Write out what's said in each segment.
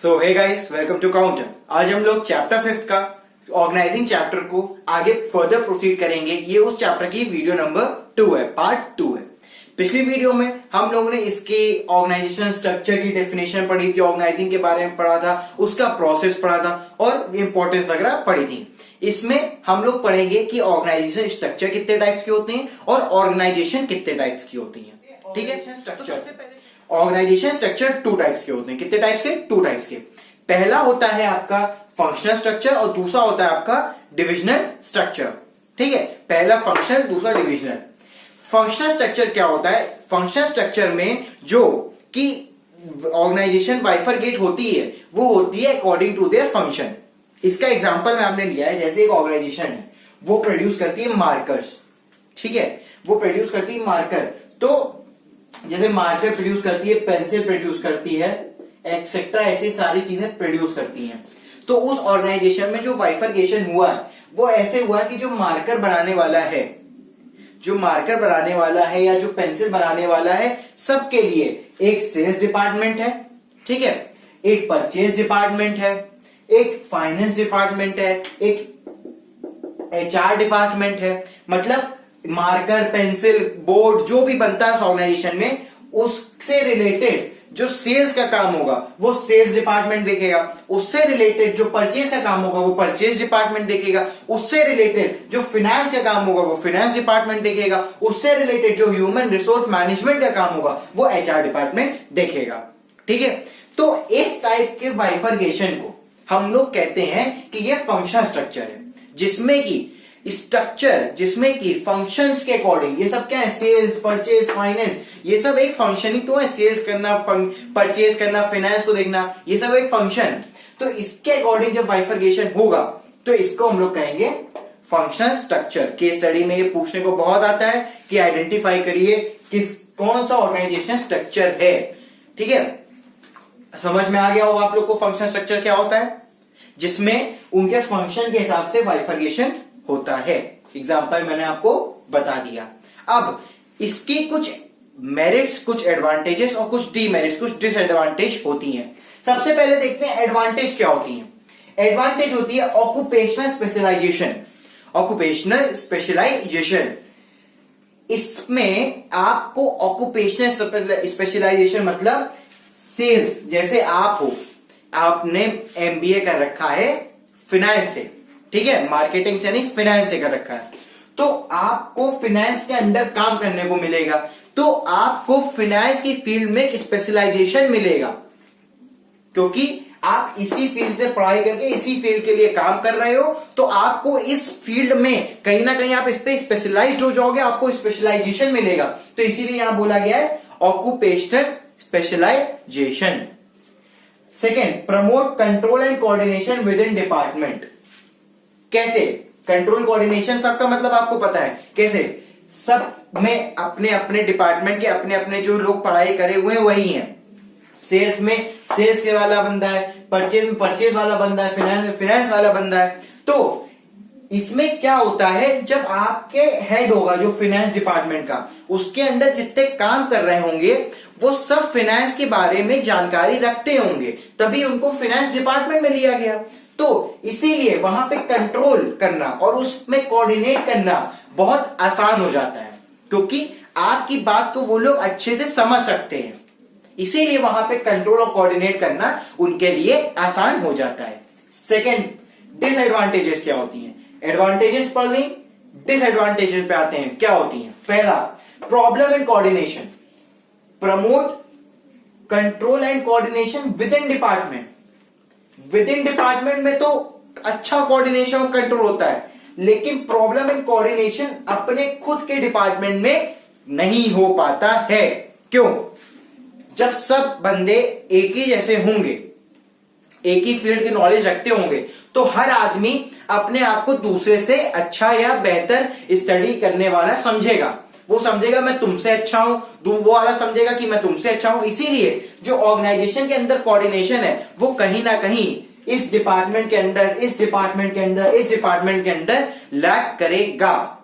So hey guys, welcome to Counter. आज हम लोग चैप्टर 5 का ऑर्गेनाइजिंग चैप्टर को आगे फर्दर प्रोसीड करेंगे। ये उस चैप्टर की वीडियो नंबर 2 है, पार्ट 2 है। पिछली वीडियो में हम लोगों ने इसके ऑर्गेनाइजेशन स्ट्रक्चर की डेफिनेशन पढ़ी थी, ऑर्गेनाइजिंग के बारे में पढ़ा था, उसका प्रोसेस पढ़ा था और इंपॉर्टेंस वगैरह पढ़ी थी। इसमें हम लोग पढ़ेंगे कि ऑर्गेनाइजेशन स्ट्रक्चर कितने टाइप्स के होते हैं और ऑर्गेनाइजेशन कितने टाइप्स की होती है। ठीक है, तो सबसे पहले ऑर्गेनाइजेशन स्ट्रक्चर 2 टाइप्स के होते हैं। कितने टाइप्स के? 2 टाइप्स के। पहला होता है आपका फंक्शनल स्ट्रक्चर और दूसरा होता है आपका डिविजनल स्ट्रक्चर। ठीक है, पहला फंक्शनल, दूसरा डिविजनल। फंक्शनल स्ट्रक्चर क्या होता है? फंक्शनल स्ट्रक्चर में जो कि ऑर्गेनाइजेशन बाइफरकेट होती है वो होती है अकॉर्डिंग टू देयर फंक्शन। इसका एग्जांपल में आपने लिया है, जैसे एक ऑर्गेनाइजेशन है वो प्रोड्यूस करती है मार्कर्स। ठीक है, वो प्रोड्यूस करती है मार्कर। तो जैसे मार्कर प्रोड्यूस करती है, पेंसिल प्रोड्यूस करती है, एक्सेट्रा, ऐसी सारी चीजें प्रोड्यूस करती हैं। तो उस ऑर्गेनाइजेशन में जो बाइफरकेशन हुआ है वो ऐसे हुआ कि जो मार्कर बनाने वाला है, या जो पेंसिल बनाने वाला है, सबके लिए एक सेल्स डिपार्टमेंट है, ठीक है, एक परचेज डिपार्टमेंट है, एक फाइनेंस डिपार्टमेंट है, एक एचआर डिपार्टमेंट है। मतलब मार्कर, पेंसिल, बोर्ड जो भी बनता है उस ऑर्गेनाइजेशन में, उससे रिलेटेड जो सेल्स का काम होगा वो सेल्स डिपार्टमेंट देखेगा, उससे रिलेटेड जो परचेज का काम होगा वो परचेज डिपार्टमेंट देखेगा, उससे रिलेटेड जो फाइनेंस का काम होगा वो फाइनेंस डिपार्टमेंट देखेगा, उससे रिलेटेड जो ह्यूमन रिसोर्स मैनेजमेंट का काम होगा वो एचआर डिपार्टमेंट देखेगा। ठीक है, तो इस टाइप के बाइफरकेशन को हम लोग कहते हैं कि ये फंक्शनल स्ट्रक्चर है, जिसमें कि फंक्शंस के अकॉर्डिंग ये सब क्या है, सेल्स, परचेज, फाइनेंस, ये सब एक फंक्शनिंग तो है। सेल्स करना, परचेज करना, फाइनेंस को देखना, ये सब एक फंक्शन। तो इसके अकॉर्डिंग जब बाइफरकेशन होगा तो इसको हम लोग कहेंगे फंक्शनल स्ट्रक्चर। केस स्टडी में ये पूछने को बहुत आता है कि आइडेंटिफाई करिए कौन सा ऑर्गेनाइजेशन स्ट्रक्चर है। ठीक है, समझ में आ गया होगा आप लोग को फंक्शनल स्ट्रक्चर क्या होता है, जिसमें उनके फंक्शन के हिसाब से बाइफरकेशन होता है। एग्जाम्पल मैंने आपको बता दिया। अब इसकी कुछ मेरिट्स, कुछ एडवांटेजेस और कुछ डीमेरिट्स, कुछ डिसएडवांटेज होती हैं। सबसे पहले देखते हैं एडवांटेज क्या होती हैं। एडवांटेज होती है ऑक्यूपेशनल स्पेशलाइजेशन। ऑक्यूपेशनल स्पेशलाइजेशन, इसमें आपको ऑक्यूपेशनल स्पेशलाइजेशन मतलब सेल्स, जैसे आप हो, आपने एमबीए कर रखा है फाइनेंस से, ठीक है, मार्केटिंग से नहीं, फाइनेंस से कर रखा है, तो आपको फाइनेंस के अंडर काम करने को मिलेगा। तो आपको फाइनेंस की फील्ड में स्पेशलाइजेशन मिलेगा, क्योंकि आप इसी फील्ड से पढ़ाई करके इसी फील्ड के लिए काम कर रहे हो। तो आपको इस फील्ड में कहीं ना कहीं आप इस पे स्पेशलाइज्ड हो जाओगे, आपको स्पेशलाइजेशन मिलेगा। तो इसीलिए यहां बोला गया है occupational specialization. Second, promote control and coordination within department. कैसे? कंट्रोल कोऑर्डिनेशन सबका मतलब आपको पता है कैसे। सब में अपने अपने डिपार्टमेंट के अपने अपने जो लोग पढ़ाई करे हुए हैं वही हैं। सेल्स में सेल्स के वाला बंदा है, परचेज में परचेज वाला बंदा है, फाइनेंस में फाइनेंस वाला बंदा है। तो इसमें क्या होता है, जब आपके हेड होगा जो फाइनेंस डिपार्टमेंट का, उसके अंदर जितने काम कर रहे होंगे वो सब फाइनेंस के बारे में जानकारी रखते होंगे, तभी उनको फाइनेंस डिपार्टमेंट में लिया गया। तो इसीलिए वहां पे कंट्रोल करना और उसमें कोऑर्डिनेट करना बहुत आसान हो जाता है, क्योंकि आपकी बात को वो लोग अच्छे से समझ सकते हैं। इसीलिए वहां पे कंट्रोल और कोऑर्डिनेट करना उनके लिए आसान हो जाता है। सेकंड, डिसएडवांटेजेस क्या होती हैं? एडवांटेजेस पढ़ ली, डिसएडवांटेजेस पे आते हैं। क्या होती हैं? पहला, problem in coordination. Promote control and coordination within department. With in department में तो अच्छा कोऑर्डिनेशन और कंट्रोल होता है, लेकिन प्रॉब्लम इन कोऑर्डिनेशन अपने खुद के डिपार्टमेंट में नहीं हो पाता है। क्यों? जब सब बंदे एक ही जैसे होंगे, एक ही फील्ड की नॉलेज रखते होंगे, तो हर आदमी अपने आप को दूसरे से अच्छा या बेहतर स्टडी करने वाला समझेगा। वो समझेगा मैं तुमसे अच्छा हूं, वो वाला समझेगा कि मैं तुमसे अच्छा हूं। इसीलिए जो ऑर्गेनाइजेशन के अंदर कोऑर्डिनेशन है वो कहीं ना कहीं इस डिपार्टमेंट के अंदर, इस डिपार्टमेंट के अंदर, इस डिपार्टमेंट के अंदर लैक करेगा।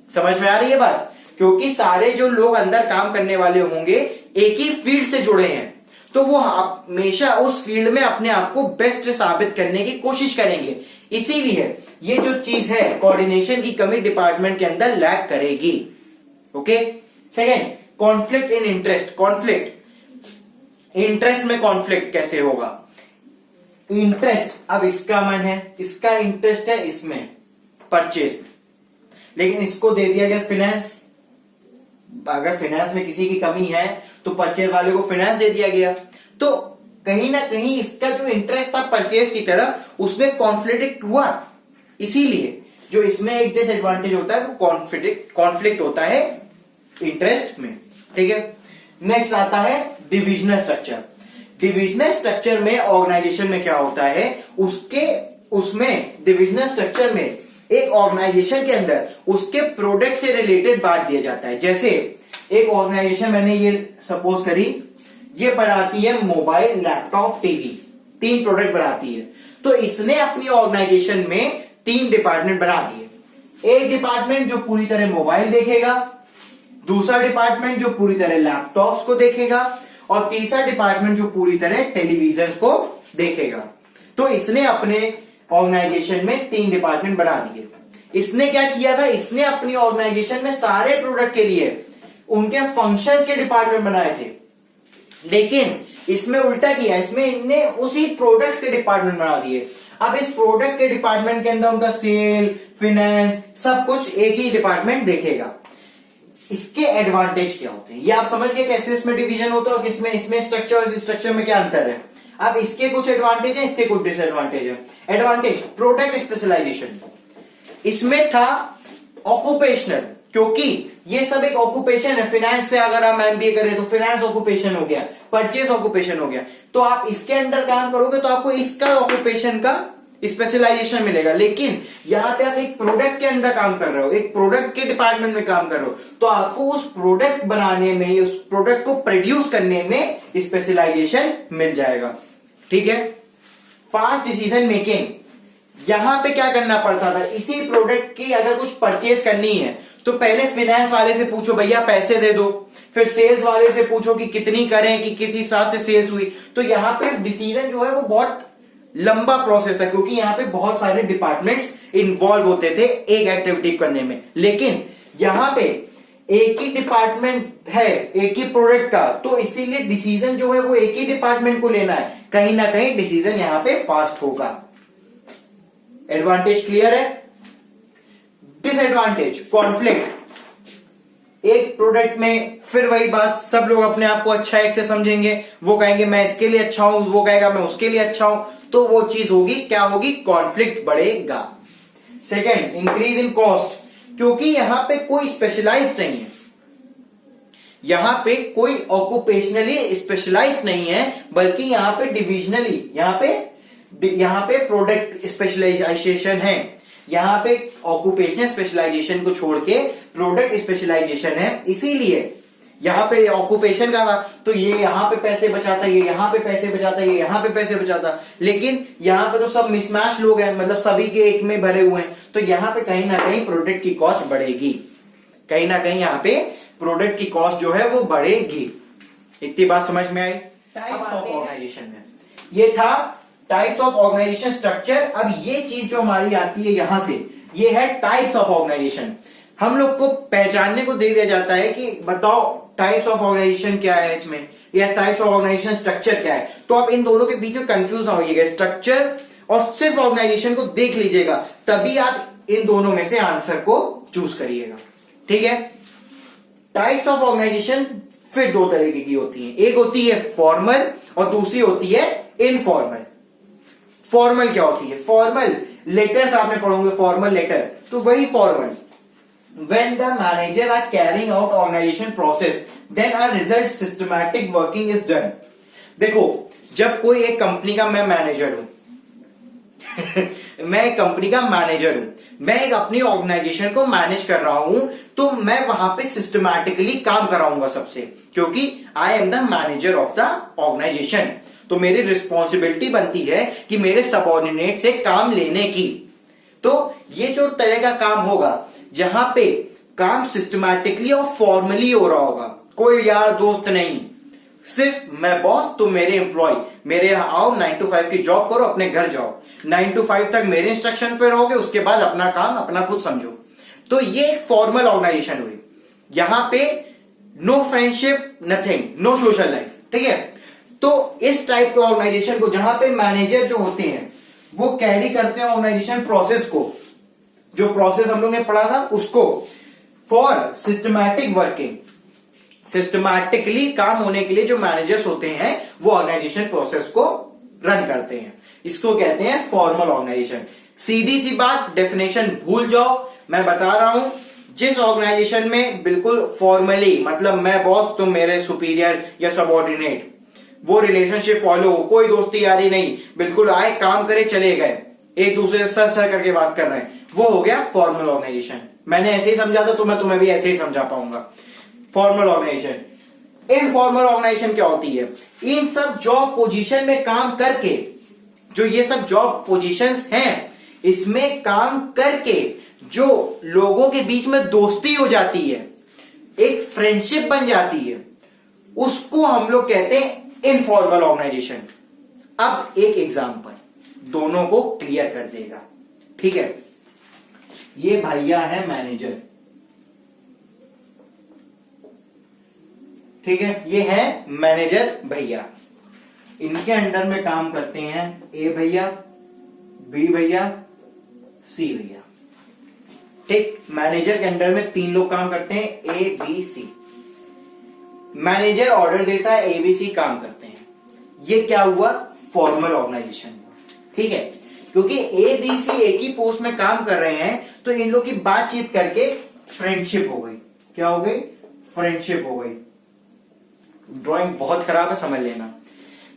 समझ में आ रही है बात? क्योंकि सारे जो लोग अंदर काम करने वाले होंगे एक ही फील्ड से जुड़े हैं, तो वो हमेशा उस फील्ड में अपने आप को बेस्ट साबित करने की कोशिश करेंगे। इसीलिए ये जो चीज है, कोऑर्डिनेशन की कमी डिपार्टमेंट के अंदर लैक करेगी। Okay. Second, conflict in interest. Conflict interest में कॉन्फ्लिक्ट कैसे होगा? इंटरेस्ट, अब इसका मन है, इसका इंटरेस्ट है इसमें परचेज में, लेकिन इसको दे दिया गया फाइनेंस। अगर फाइनेंस में किसी की कमी है तो परचेज वाले को फाइनेंस दे दिया गया, तो कहीं ना कहीं इसका जो इंटरेस्ट था परचेज की तरफ, उसमें कॉन्फ्लिक्ट हुआ। इसीलिए जो इसमें एक डिसएडवांटेज होता है वो कॉन्फ्लिक्ट होता है इंटरेस्ट में। ठीक है। नेक्स्ट आता है डिविजनल स्ट्रक्चर। डिविजनल स्ट्रक्चर में ऑर्गेनाइजेशन में क्या होता है, उसमें डिविजनल स्ट्रक्चर में एक ऑर्गेनाइजेशन के अंदर उसके प्रोडक्ट से रिलेटेड बांट दिया जाता है। जैसे एक ऑर्गेनाइजेशन, मैंने ये सपोज करी, ये बनाती है मोबाइल, लैपटॉप, टीवी, 3 प्रोडक्ट बनाती है। तो इसने अपनी ऑर्गेनाइजेशन में 3 डिपार्टमेंट बना दिए। एक डिपार्टमेंट जो पूरी तरह मोबाइल देखेगा, दूसरा डिपार्टमेंट जो पूरी तरह लैपटॉप्स को देखेगा, और तीसरा डिपार्टमेंट जो पूरी तरह टेलीविजन को देखेगा। तो इसने अपने ऑर्गेनाइजेशन में 3 डिपार्टमेंट बना दिए। इसने क्या किया था, इसने अपनी ऑर्गेनाइजेशन में सारे प्रोडक्ट के लिए उनके फंक्शंस के डिपार्टमेंट बनाए थे, लेकिन इसमें उल्टा किया, इसमें इनने उसी प्रोडक्ट्स के डिपार्टमेंट बना दिए। अब इस प्रोडक्ट के डिपार्टमेंट के अंदर उनका सेल, फाइनेंस, सब कुछ एक ही डिपार्टमेंट देखेगा। इसके एडवांटेज क्या होते हैं, ये आप समझ गए कैसे इसमें डिवीजन होता है और किसमें, इसमें स्ट्रक्चर और स्ट्रक्चर में क्या अंतर है। अब इसके कुछ एडवांटेज है, इसके कुछ डिसएडवांटेज है। Advantage, product specialization. इसमें था ऑक्यूपेशनल, क्योंकि ये सब एक ऑक्यूपेशन है। फाइनेंस से अगर हम एमबीए करें तो फाइनेंस ऑक्यूपेशन हो गया, परचेज ऑक्यूपेशन हो गया। तो आप इसके अंडर काम करोगे तो आपको इसका ऑक्यूपेशन का स्पेशलाइजेशन मिलेगा। लेकिन यहां पे आप एक प्रोडक्ट के अंदर काम कर रहे हो, एक प्रोडक्ट के डिपार्टमेंट में काम कर रहे हो, तो आपको उस प्रोडक्ट बनाने में, उस प्रोडक्ट को प्रोड्यूस करने में स्पेशलाइजेशन मिल जाएगा। ठीक है। फास्ट डिसीजन मेकिंग, यहां पे क्या करना पड़ता था, इसी प्रोडक्ट की अगर कुछ परचेज करनी है तो पहले फाइनेंस वाले से पूछो भैया पैसे दे दो, फिर सेल्स वाले से पूछो कि कितनी करें, कि किस हिसाब से सेल्स हुई। तो यहां पे डिसीजन जो है वो बहुत लंबा प्रोसेस था, क्योंकि यहां पे बहुत सारे डिपार्टमेंट्स इन्वॉल्व होते थे एक एक्टिविटी करने में। लेकिन यहां पे एक ही डिपार्टमेंट है, एक ही प्रोडक्ट का, तो इसीलिए डिसीजन जो है वो एक ही डिपार्टमेंट को लेना है। कहीं ना कहीं डिसीजन यहां पे फास्ट होगा। एडवांटेज क्लियर है। Disadvantage, conflict. एक प्रोडक्ट में फिर वही बात, सब लोग अपने आप को अच्छा एक से समझेंगे, वो कहेंगे मैं इसके लिए अच्छा हूं, वो कहेगा मैं उसके लिए अच्छा हूं, तो वो चीज होगी, क्या होगी, कॉन्फ्लिक्ट बढ़ेगा। सेकेंड, इंक्रीज इन कॉस्ट, क्योंकि यहां पे कोई स्पेशलाइज्ड नहीं है, यहां पे कोई ऑक्यूपेशनली स्पेशलाइज्ड नहीं है, बल्कि यहां पे डिविजनली, यहां पे प्रोडक्ट स्पेशलाइजेशन है, यहां पे ऑक्यूपेशनल स्पेशलाइजेशन को छोड़ के प्रोडक्ट स्पेशलाइजेशन है। इसीलिए यहां पे ऑक्यूपेशन का था तो ये यहां पे पैसे बचाता, ये यहां पे पैसे बचाता, ये यहां पे पैसे बचाता, लेकिन यहां पे तो सब मिसमैच लोग हैं, मतलब सभी के एक में भरे हुए हैं, तो यहां पे कहीं ना कहीं प्रोडक्ट की कॉस्ट बढ़ेगी, कहीं ना कहीं यहां पे प्रोडक्ट की कॉस्ट जो है वो बढ़ेगी। इतनी बात समझ में आई। टाइप्स ऑफ ऑर्गेनाइजेशन में ये था टाइप्स ऑफ ऑर्गेनाइजेशन स्ट्रक्चर। अब ये चीज जो हमारी आती है यहां से, ये है टाइप्स ऑफ ऑर्गेनाइजेशन। हम लोग को पहचानने को दे दिया जाता है कि बताओ टाइप्स ऑफ ऑर्गेनाइजेशन क्या है इसमें, या टाइप्स ऑफ ऑर्गेनाइजेशन स्ट्रक्चर क्या है। तो आप इन दोनों के बीच में कंफ्यूज ना होइएगा, स्ट्रक्चर और सिर्फ ऑर्गेनाइजेशन को देख लीजिएगा, तभी आप इन दोनों में से आंसर को चूज करिएगा। ठीक है। टाइप्स ऑफ ऑर्गेनाइजेशन फिर 2 तरीके की होती हैं, एक होती है फॉर्मल और दूसरी होती है इनफॉर्मल। फॉर्मल क्या होती है, फॉर्मल लेटर्स आपने पढ़ोगे, फॉर्मल लेटर, तो वही formal. When the manager are carrying out organization process, then a result systematic working is done. देखो, जब कोई एक कंपनी का मैं मैनेजर हूं मैं एक कंपनी का मैनेजर हूं, मैं एक अपनी ऑर्गेनाइजेशन को मैनेज कर रहा हूं, तो मैं वहां पे सिस्टमैटिकली काम कराऊंगा सबसे, क्योंकि I am the manager of the organization. तो मेरी रिस्पॉन्सिबिलिटी बनती है कि मेरे सबऑर्डिनेट से काम लेने की। तो ये जो तरह का काम होगा जहां पे काम सिस्टमैटिकली और फॉर्मली हो रहा होगा, कोई यार दोस्त नहीं, सिर्फ मैं बॉस, तुम मेरे एम्प्लॉय, मेरे यहां आओ, 9 to 5 की जॉब करो, अपने घर जाओ, 9 to 5 तक मेरे इंस्ट्रक्शन पे रहोगे, उसके बाद अपना काम अपना खुद समझो। तो ये एक फॉर्मल ऑर्गेनाइजेशन हुई। यहां पे no friendship, nothing, no social life, ठीक है। तो इस टाइप के ऑर्गेनाइजेशन को, जहां पे मैनेजर जो होते हैं वो कैरी करते हैं ऑर्गेनाइजेशन प्रोसेस को, जो प्रोसेस हम लोग ने पढ़ा था उसको, फॉर सिस्टमैटिक वर्किंग, सिस्टमैटिकली काम होने के लिए जो मैनेजर्स होते हैं वो ऑर्गेनाइजेशन प्रोसेस को रन करते हैं, इसको कहते हैं फॉर्मल ऑर्गेनाइजेशन। सीधी सी बात, डेफिनेशन भूल जाओ, मैं बता रहा हूं, जिस ऑर्गेनाइजेशन में बिल्कुल फॉर्मली, मतलब मैं बॉस तुम मेरे सुपीरियर या सबऑर्डिनेट, वो रिलेशनशिप फॉलो हो, कोई दोस्ती यारी नहीं, बिल्कुल आए काम करे चले गए, एक दूसरे से सर सर करके बात कर रहे हैं, वो हो गया फॉर्मल ऑर्गेनाइजेशन। मैंने ऐसे ही समझा था तो मैं तुम्हें भी ऐसे ही समझा पाऊंगा। Formal organisation. इनफॉर्मल ऑर्गेनाइजेशन क्या होती है? इन सब जॉब पोजीशन में काम करके, जो ये सब जॉब पोजीशंस हैं, इसमें काम करके जो लोगों के बीच में दोस्ती हो जाती है, एक फ्रेंडशिप बन जाती है, उसको हम लोग कहते हैं इनफॉर्मल ऑर्गेनाइजेशन। अब एक एग्जांपल दोनों को क्लियर कर देगा, ठीक है। ये भैया है मैनेजर, ठीक है, ये है मैनेजर भैया, इनके अंडर में काम करते हैं ए भैया, बी भैया, सी भैया, ठीक। मैनेजर के अंडर में 3 लोग काम करते हैं, A B C. Manager order देता है, एबीसी काम करते हैं। ये क्या हुआ? फॉर्मल ऑर्गेनाइजेशन हुआ, ठीक है। क्योंकि ए बी सी एक ही पोस्ट में काम कर रहे हैं तो इन लोग की बातचीत करके फ्रेंडशिप हो गई। क्या हो गई? फ्रेंडशिप हो गई। ड्राइंग बहुत खराब है, समझ लेना।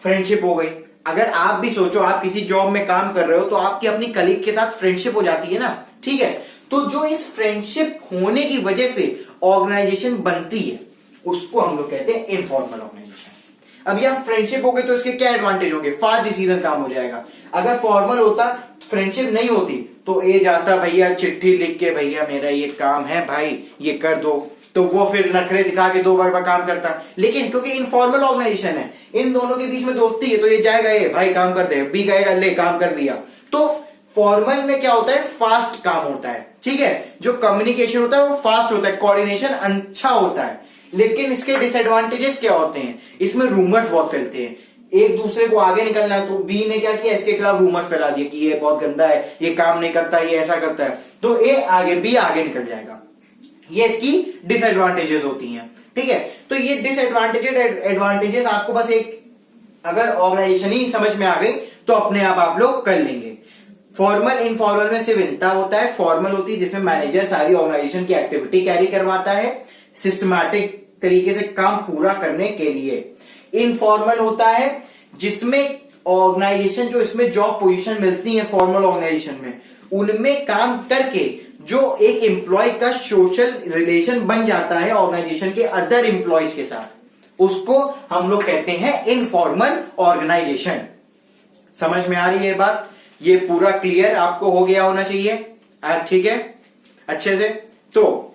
फ्रेंडशिप हो गई। अगर आप भी सोचो, आप किसी जॉब में काम कर रहे हो तो आपकी अपनी कलीग के साथ फ्रेंडशिप हो जाती है ना, ठीक है। तो जो इस फ्रेंडशिप होने की वजह से ऑर्गेनाइजेशन बनती है उसको हम लोग कहते हैं इनफॉर्मल ऑर्गेनाइजेशन। अब यह फ्रेंडशिप हो गई तो इसके क्या एडवांटेज होंगे? फास्ट डिसीजन काम हो जाएगा। अगर फॉर्मल होता, फ्रेंडशिप नहीं होती, तो ए जाता भैया चिट्ठी लिख के, भैया मेरा ये काम है भाई ये कर दो, तो वो फिर नखरे दिखा के 2 बार काम करता। लेकिन क्योंकि इनफॉर्मल ऑर्गेनाइजेशन है, इन दोनों के बीच में दोस्ती है, तो ये जाएगा ए भाई काम कर दे, बी कहेगा ले काम कर दिया। तो फॉर्मल में क्या होता है? फास्ट काम होता है, ठीक है। जो कम्युनिकेशन होता है वो फास्ट होता है, कोऑर्डिनेशन अच्छा होता है। लेकिन इसके डिसएडवांटेजेस क्या होते हैं? इसमें रूमर्स बहुत फैलते हैं, एक दूसरे को आगे निकलना है। तो बी ने क्या किया? इसके खिलाफ रूमर्स फैला दिया कि ये बहुत गंदा है, ये काम नहीं करता, ये ऐसा करता है, तो ए आगे, बी आगे निकल जाएगा। ये इसकी डिसएडवांटेजेस होती हैं, ठीक है। तो ये डिसएडवांटेजेस एडवांटेजेस आपको बस एक, अगर ऑर्गेनाइजेशन ही समझ में आ गई तो अपने आप लोग कर लेंगे। फॉर्मल इनफॉर्मल में सिर्फ इतना होता है, फॉर्मल होती है जिसमें मैनेजर सारी ऑर्गेनाइजेशन की एक्टिविटी कैरी करवाता है सिस्टमैटिक तरीके से काम पूरा करने के लिए। इनफॉर्मल होता है जिसमें ऑर्गेनाइजेशन, जो इसमें जॉब पोजीशन मिलती है फॉर्मल ऑर्गेनाइजेशन में, उनमें काम करके जो एक एम्प्लॉय का सोशल रिलेशन बन जाता है ऑर्गेनाइजेशन के अदर एम्प्लॉयज के साथ, उसको हम लोग कहते हैं इनफॉर्मल ऑर्गेनाइजेशन। समझ में आ रही है बात? ये पूरा क्लियर आपको हो गया होना चाहिए, ठीक है, अच्छे से। तो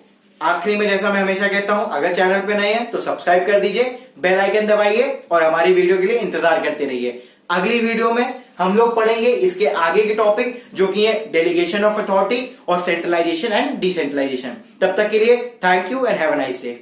आखिरी में जैसा मैं हमेशा कहता हूं, अगर चैनल पे नए हैं तो सब्सक्राइब कर दीजिए, बेल आइकन दबाइए और हमारी वीडियो के लिए इंतजार करते रहिए। अगली वीडियो में हम लोग पढ़ेंगे इसके आगे के टॉपिक, जो कि है डेलीगेशन ऑफ अथॉरिटी और सेंट्रलाइजेशन एंड डिसेंट्रलाइजेशन। तब तक के लिए thank you and have a nice day.